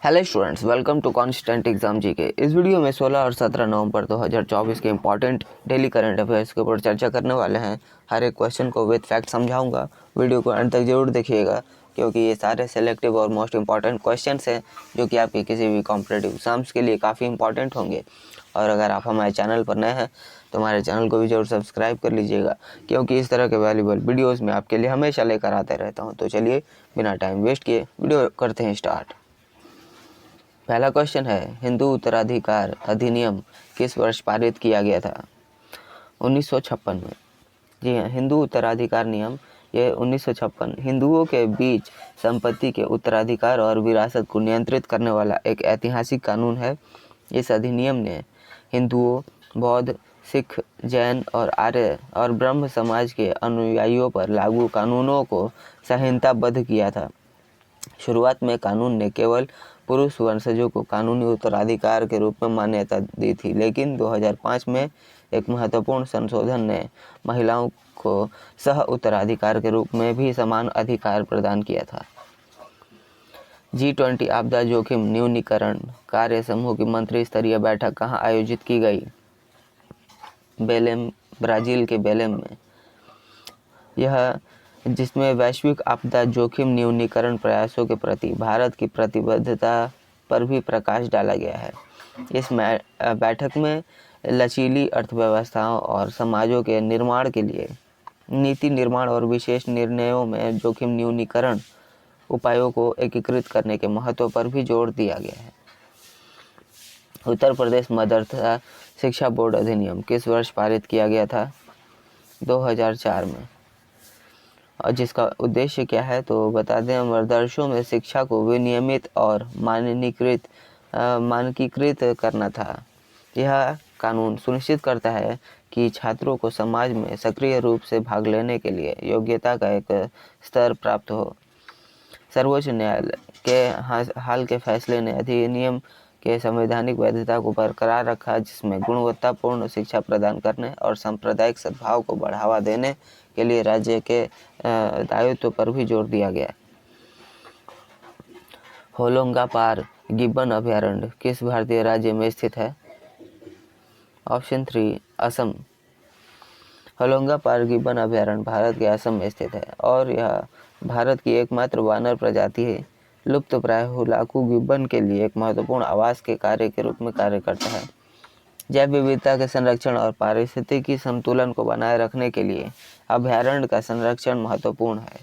Hello students, welcome to constant exam GK. इस video में 16 और 17 नवंबर 2024 के इंपॉर्टेंट डेली करंट अफेयर्स के ऊपर चर्चा करने वाले हैं। हर एक क्वेश्चन को विद फैक्ट समझाऊंगा। वीडियो को अंत तक जरूर देखिएगा क्योंकि ये सारे सेलेक्टिव और मोस्ट इंपॉर्टेंट क्वेश्चंस हैं जो कि आपके किसी भी कॉम्पिटेटिव एग्जाम्स के लिए काफ़ी इंपॉर्टेंट होंगे। और अगर आप हमारे चैनल पर नए हैं तो हमारे चैनल को भी जरूर सब्सक्राइब कर लीजिएगा क्योंकि इस तरह के वैल्यूबल वीडियोज़ मैं आपके लिए हमेशा लेकर आते रहता हूँ। तो चलिए बिना टाइम वेस्ट किए वीडियो करते हैं स्टार्ट। पहला क्वेश्चन है, हिंदू उत्तराधिकार अधिनियम किस वर्ष पारित किया गया था? 1956 में। जी हाँ, हिंदू उत्तराधिकार नियम ये 1956 हिंदुओं के बीच संपत्ति के उत्तराधिकार और विरासत को नियंत्रित करने वाला एक ऐतिहासिक कानून है। इस अधिनियम ने हिंदुओं, बौद्ध, सिख, जैन और आर्य और ब्रह्म समाज के अनुयायियों पर लागू कानूनों को संहिताबद्ध किया था। शुरुआत में कानून ने केवल पुरुष वंशजों को कानूनी उत्तराधिकार के रूप में मान्यता दी थी, लेकिन 2005 में एक महत्वपूर्ण संशोधन ने महिलाओं को सह उत्तराधिकार के रूप में भी समान अधिकार प्रदान किया था। G20 आपदा जोखिम न्यूनीकरण कार्य समूह की मंत्री स्तरीय बैठक कहाँ आयोजित की गई? बेलेम, ब्राज़ील के बेलेम में। यह जिसमें वैश्विक आपदा जोखिम न्यूनीकरण प्रयासों के प्रति भारत की प्रतिबद्धता पर भी प्रकाश डाला गया है। इस बैठक में लचीली अर्थव्यवस्थाओं और समाजों के निर्माण के लिए नीति निर्माण और विशेष निर्णयों में जोखिम न्यूनीकरण उपायों को एकीकृत करने के महत्व पर भी जोर दिया गया है। उत्तर प्रदेश मदरसा शिक्षा बोर्ड अधिनियम किस वर्ष पारित किया गया था? 2004 में। और जिसका उद्देश्य क्या है तो बता दें, मदरसों में शिक्षा को विनियमित और मानकीकृत करना था। यह कानून सुनिश्चित करता है कि छात्रों को समाज में सक्रिय रूप से भाग लेने के लिए योग्यता का एक स्तर प्राप्त हो। सर्वोच्च न्यायालय के हाल के फैसले ने अधिनियम के संवैधानिक वैधता को बरकरार रखा, जिसमें गुणवत्तापूर्ण शिक्षा प्रदान करने और सांप्रदायिक सद्भाव को बढ़ावा देने के लिए राज्य के दायित्व पर भी जोर दिया गया। होलोंगापार गिब्बन अभयारण्य किस भारतीय राज्य में स्थित है? ऑप्शन 3 असम। होलोंगापार गिब्बन अभयारण्य भारत के असम में स्थित है और यह भारत की एकमात्र वानर प्रजाति है। लुप्तप्राय हुलाकू गिब्बन के लिए एक महत्वपूर्ण आवास के कार्य के रूप में कार्य करता है। जैव विविधता के संरक्षण और पारिस्थितिकी संतुलन को बनाए रखने के लिए अभयारण्य का संरक्षण महत्वपूर्ण है।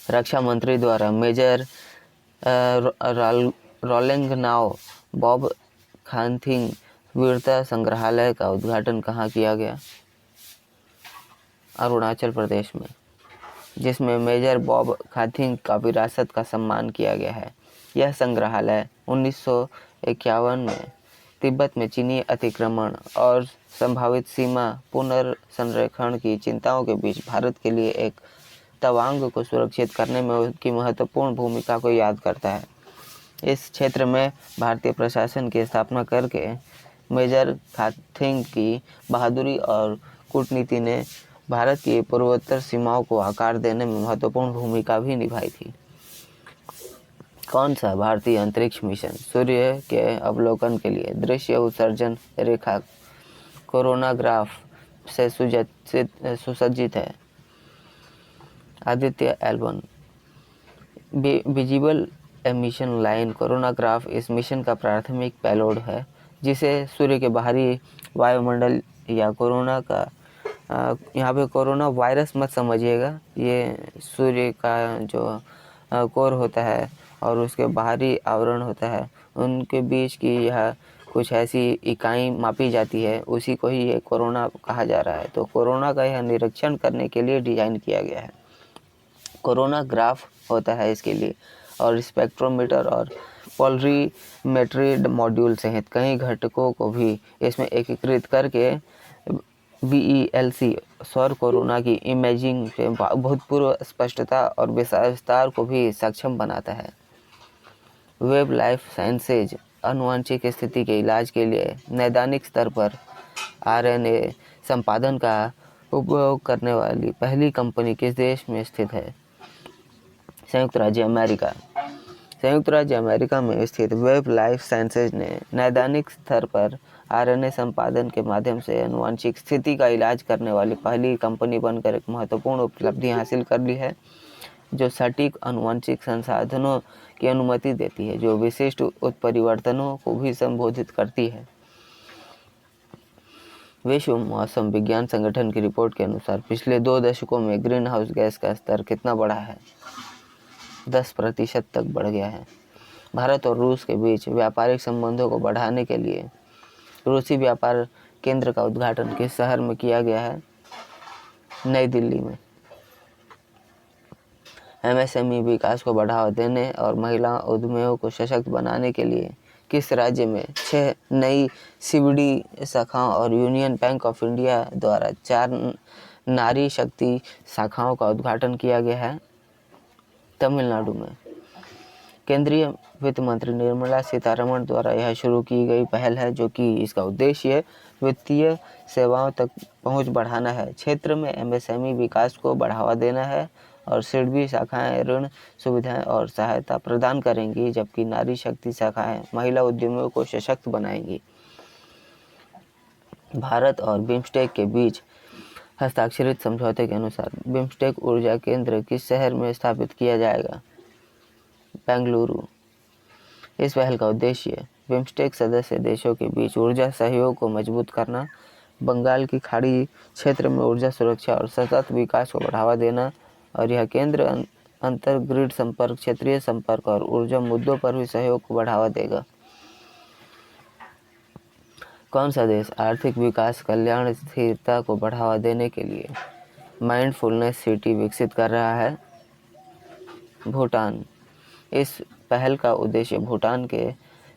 रक्षा मंत्री द्वारा मेजर रोलेंगनाओ बॉब खानथिंग वीरता संग्रहालय का उद्घाटन कहाँ किया गया? अरुणाचल प्रदेश में, जिसमें मेजर बॉब खाथिंग का विरासत का सम्मान किया गया है। यह संग्रहालय 1951 में तिब्बत में चीनी अतिक्रमण और संभावित सीमा पुनर्संरेखण की चिंताओं के बीच भारत के लिए एक तवांग को सुरक्षित करने में उनकी महत्वपूर्ण भूमिका को याद करता है। इस क्षेत्र में भारतीय प्रशासन की स्थापना करके मेजर खाथिंग की बहादुरी और कूटनीति ने भारत की पूर्वोत्तर सीमाओं को आकार देने में महत्वपूर्ण भूमिका भी निभाई थी। कौन सा भारतीय अंतरिक्ष मिशन सूर्य के अवलोकन के लिए दृश्य उत्सर्जन रेखा कोरोनाग्राफ से सुसज्जित है? Aditya L1। Visible emission line coronagraph इस मिशन का प्राथमिक पेलोड है, जिसे सूर्य के बाहरी वायुमंडल या कोरोना का यहाँ पे कोरोना वायरस मत समझिएगा, ये सूर्य का जो कोर होता है और उसके बाहरी आवरण होता है, उनके बीच की यह कुछ ऐसी इकाई मापी जाती है, उसी को ही ये कोरोना कहा जा रहा है। तो कोरोना का यह निरीक्षण करने के लिए डिज़ाइन किया गया है। कोरोना ग्राफ होता है इसके लिए, और स्पेक्ट्रोमीटर और पोलरीमेट्री मॉड्यूल सहित कई घटकों को भी इसमें एकीकृत करके BELC सौर कोरोना की इमेजिंग के भूतपूर्व स्पष्टता और विस्तार को भी सक्षम बनाता है। वेब लाइफ साइंसेज आनुवंशिक स्थिति के इलाज के लिए नैदानिक स्तर पर RNA संपादन का उपयोग करने वाली पहली कंपनी किस देश में स्थित है? संयुक्त राज्य अमेरिका। संयुक्त राज्य अमेरिका में स्थित वेब लाइफ साइंसेज ने नैदानिक स्तर पर आरएनए संपादन के माध्यम से आनुवंशिक स्थिति का इलाज करने वाली पहली कंपनी बनकर एक महत्वपूर्ण उपलब्धि हासिल कर ली है, जो सटीक आनुवंशिक संसाधनों की अनुमति देती है, जो विशिष्ट उत्परिवर्तनों को भी संबोधित करती है। विश्व मौसम विज्ञान संगठन की रिपोर्ट के अनुसार पिछले 2 दशकों में ग्रीन हाउस गैस का स्तर कितना बढ़ा है? 10% तक बढ़ गया है। भारत और रूस के बीच व्यापारिक संबंधों को बढ़ाने के लिए रूसी व्यापार केंद्र का उद्घाटन किस शहर में किया गया है? नई दिल्ली में। एमएसएमई विकास को बढ़ावा देने और महिला उद्यमियों को सशक्त बनाने के लिए किस राज्य में 6 नई सीबीडी शाखाओं और यूनियन बैंक ऑफ इंडिया द्वारा 4 नारी शक्ति शाखाओं का उद्घाटन किया गया है? तमिलनाडु में। केंद्रीय वित्त मंत्री निर्मला सीतारमण द्वारा यह शुरू की गई पहल है, जो कि इसका उद्देश्य वित्तीय सेवाओं तक पहुंच बढ़ाना है। क्षेत्र में एमएसएमई विकास को बढ़ावा देना है और सीडबी शाखाएं ऋण सुविधाएं और सहायता प्रदान करेंगी, जबकि नारी शक्ति शाखाएं महिला उद्यमियों को सशक्त बनाएंगी। भारत और बिम्स्टेक के बीच हस्ताक्षरित समझौते के अनुसार बिम्स्टेक ऊर्जा केंद्र किस शहर में स्थापित किया जाएगा? बेंगलुरु। इस पहल का उद्देश्य बिम्स्टेक सदस्य देशों के बीच ऊर्जा सहयोग को मजबूत करना, बंगाल की खाड़ी क्षेत्र में ऊर्जा सुरक्षा और सतत विकास को बढ़ावा देना, और यह केंद्र अंतर ग्रिड संपर्क, क्षेत्रीय संपर्क और ऊर्जा मुद्दों पर भी सहयोग को बढ़ावा देगा। कौन सा देश आर्थिक विकास, कल्याण, स्थिरता को बढ़ावा देने के लिए माइंडफुलनेस सिटी विकसित कर रहा है? भूटान। इस पहल का उद्देश्य भूटान के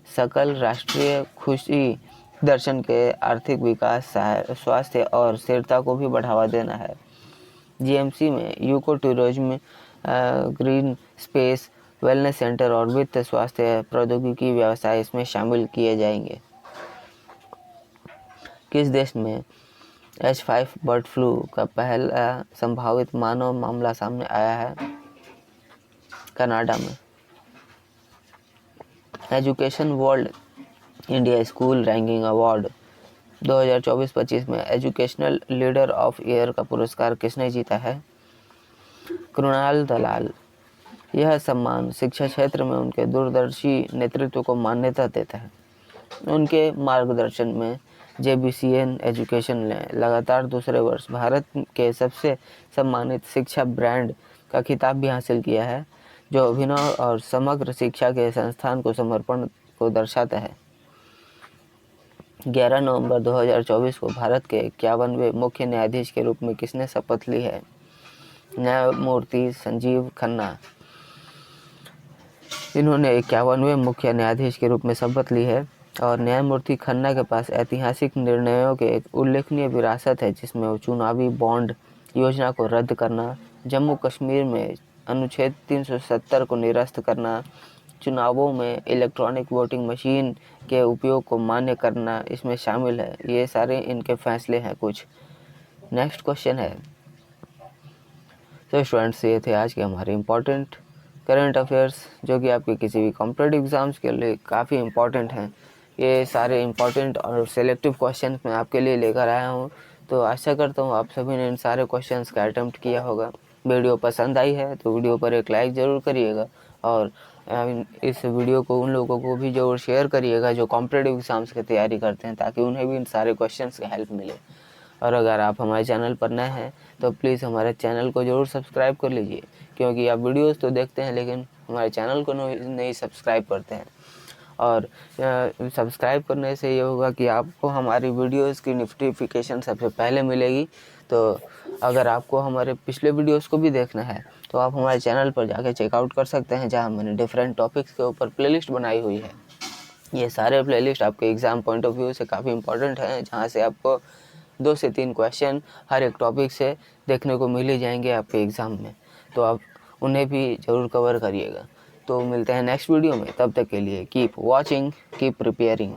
सकल राष्ट्रीय खुशी दर्शन के आर्थिक विकास, स्वास्थ्य और स्थिरता को भी बढ़ावा देना है। जीएमसी में UCO tourism, green space, wellness centre और वित्त स्वास्थ्य प्रौद्योगिकी व्यवसाय इसमें शामिल किए जाएंगे। किस देश में H5 बर्ड फ्लू का पहला संभावित मानव मामला सामने आया है? कनाडा में। Education world India school ranking award 2024-25 में एजुकेशनल लीडर ऑफ ईयर का पुरस्कार किसने जीता है? कृणाल दलाल। यह सम्मान शिक्षा क्षेत्र में उनके दूरदर्शी नेतृत्व को मान्यता देता है। उनके मार्गदर्शन में JBCN एजुकेशन ने लगातार दूसरे वर्ष भारत के सबसे सम्मानित शिक्षा ब्रांड का खिताब भी हासिल किया है, जो अभिनव और समग्र शिक्षा के संस्थान को समर्पण को दर्शाता है। 11 नवंबर 2024 को भारत के 51वें मुख्य न्यायाधीश के रूप में किसने शपथ ली है? न्यायमूर्ति संजीव खन्ना। इन्होंने 51वें मुख्य न्यायाधीश के रूप में शपथ ली है और न्यायमूर्ति खन्ना के पास ऐतिहासिक निर्णयों के एक उल्लेखनीय विरासत है, जिसमें वो चुनावी बॉन्ड योजना को रद्द करना, जम्मू कश्मीर में अनुच्छेद 370 को निरस्त करना, चुनावों में इलेक्ट्रॉनिक वोटिंग मशीन के उपयोग को मान्य करना इसमें शामिल है। ये सारे इनके फैसले हैं कुछ। नेक्स्ट क्वेश्चन है, तो स्टूडेंट्स ये थे आज के हमारे इम्पोर्टेंट करंट अफेयर्स, जो कि आपके किसी भी कॉम्पिटिटिव एग्जाम्स के लिए काफ़ी इम्पोर्टेंट हैं। ये सारे इम्पोर्टेंट और सेलेक्टिव क्वेश्चन मैं आपके लिए लेकर आया हूँ। तो आशा करता हूँ आप सभी ने इन सारे क्वेश्चंस का अटेम्प्ट किया होगा। वीडियो पसंद आई है तो वीडियो पर एक लाइक ज़रूर करिएगा और इस वीडियो को उन लोगों को भी ज़रूर शेयर करिएगा जो कॉम्पिटिटिव एग्जाम्स की तैयारी करते हैं, ताकि उन्हें भी इन सारे क्वेश्चंस की हेल्प मिले। और अगर आप हमारे चैनल पर नए हैं तो प्लीज़ हमारे चैनल को ज़रूर सब्सक्राइब कर लीजिए, क्योंकि आप वीडियोस तो देखते हैं लेकिन हमारे चैनल को नहीं सब्सक्राइब करते हैं। और सब्सक्राइब करने से ये होगा कि आपको हमारी वीडियोस की नोटिफिकेशन सबसे पहले मिलेगी। तो अगर आपको हमारे पिछले वीडियोस को भी देखना है तो आप हमारे चैनल पर जाकर चेकआउट कर सकते हैं, जहां मैंने डिफरेंट टॉपिक्स के ऊपर प्लेलिस्ट बनाई हुई है। ये सारे प्लेलिस्ट आपके एग्ज़ाम पॉइंट ऑफ व्यू से काफ़ी इंपॉर्टेंट हैं, जहाँ से आपको 2 से 3 क्वेश्चन हर एक टॉपिक से देखने को मिल ही जाएंगे आपके एग्ज़ाम में। तो आप उन्हें भी ज़रूर कवर करिएगा। तो मिलते हैं नेक्स्ट वीडियो में, तब तक के लिए कीप वॉचिंग, कीप प्रिपेयरिंग।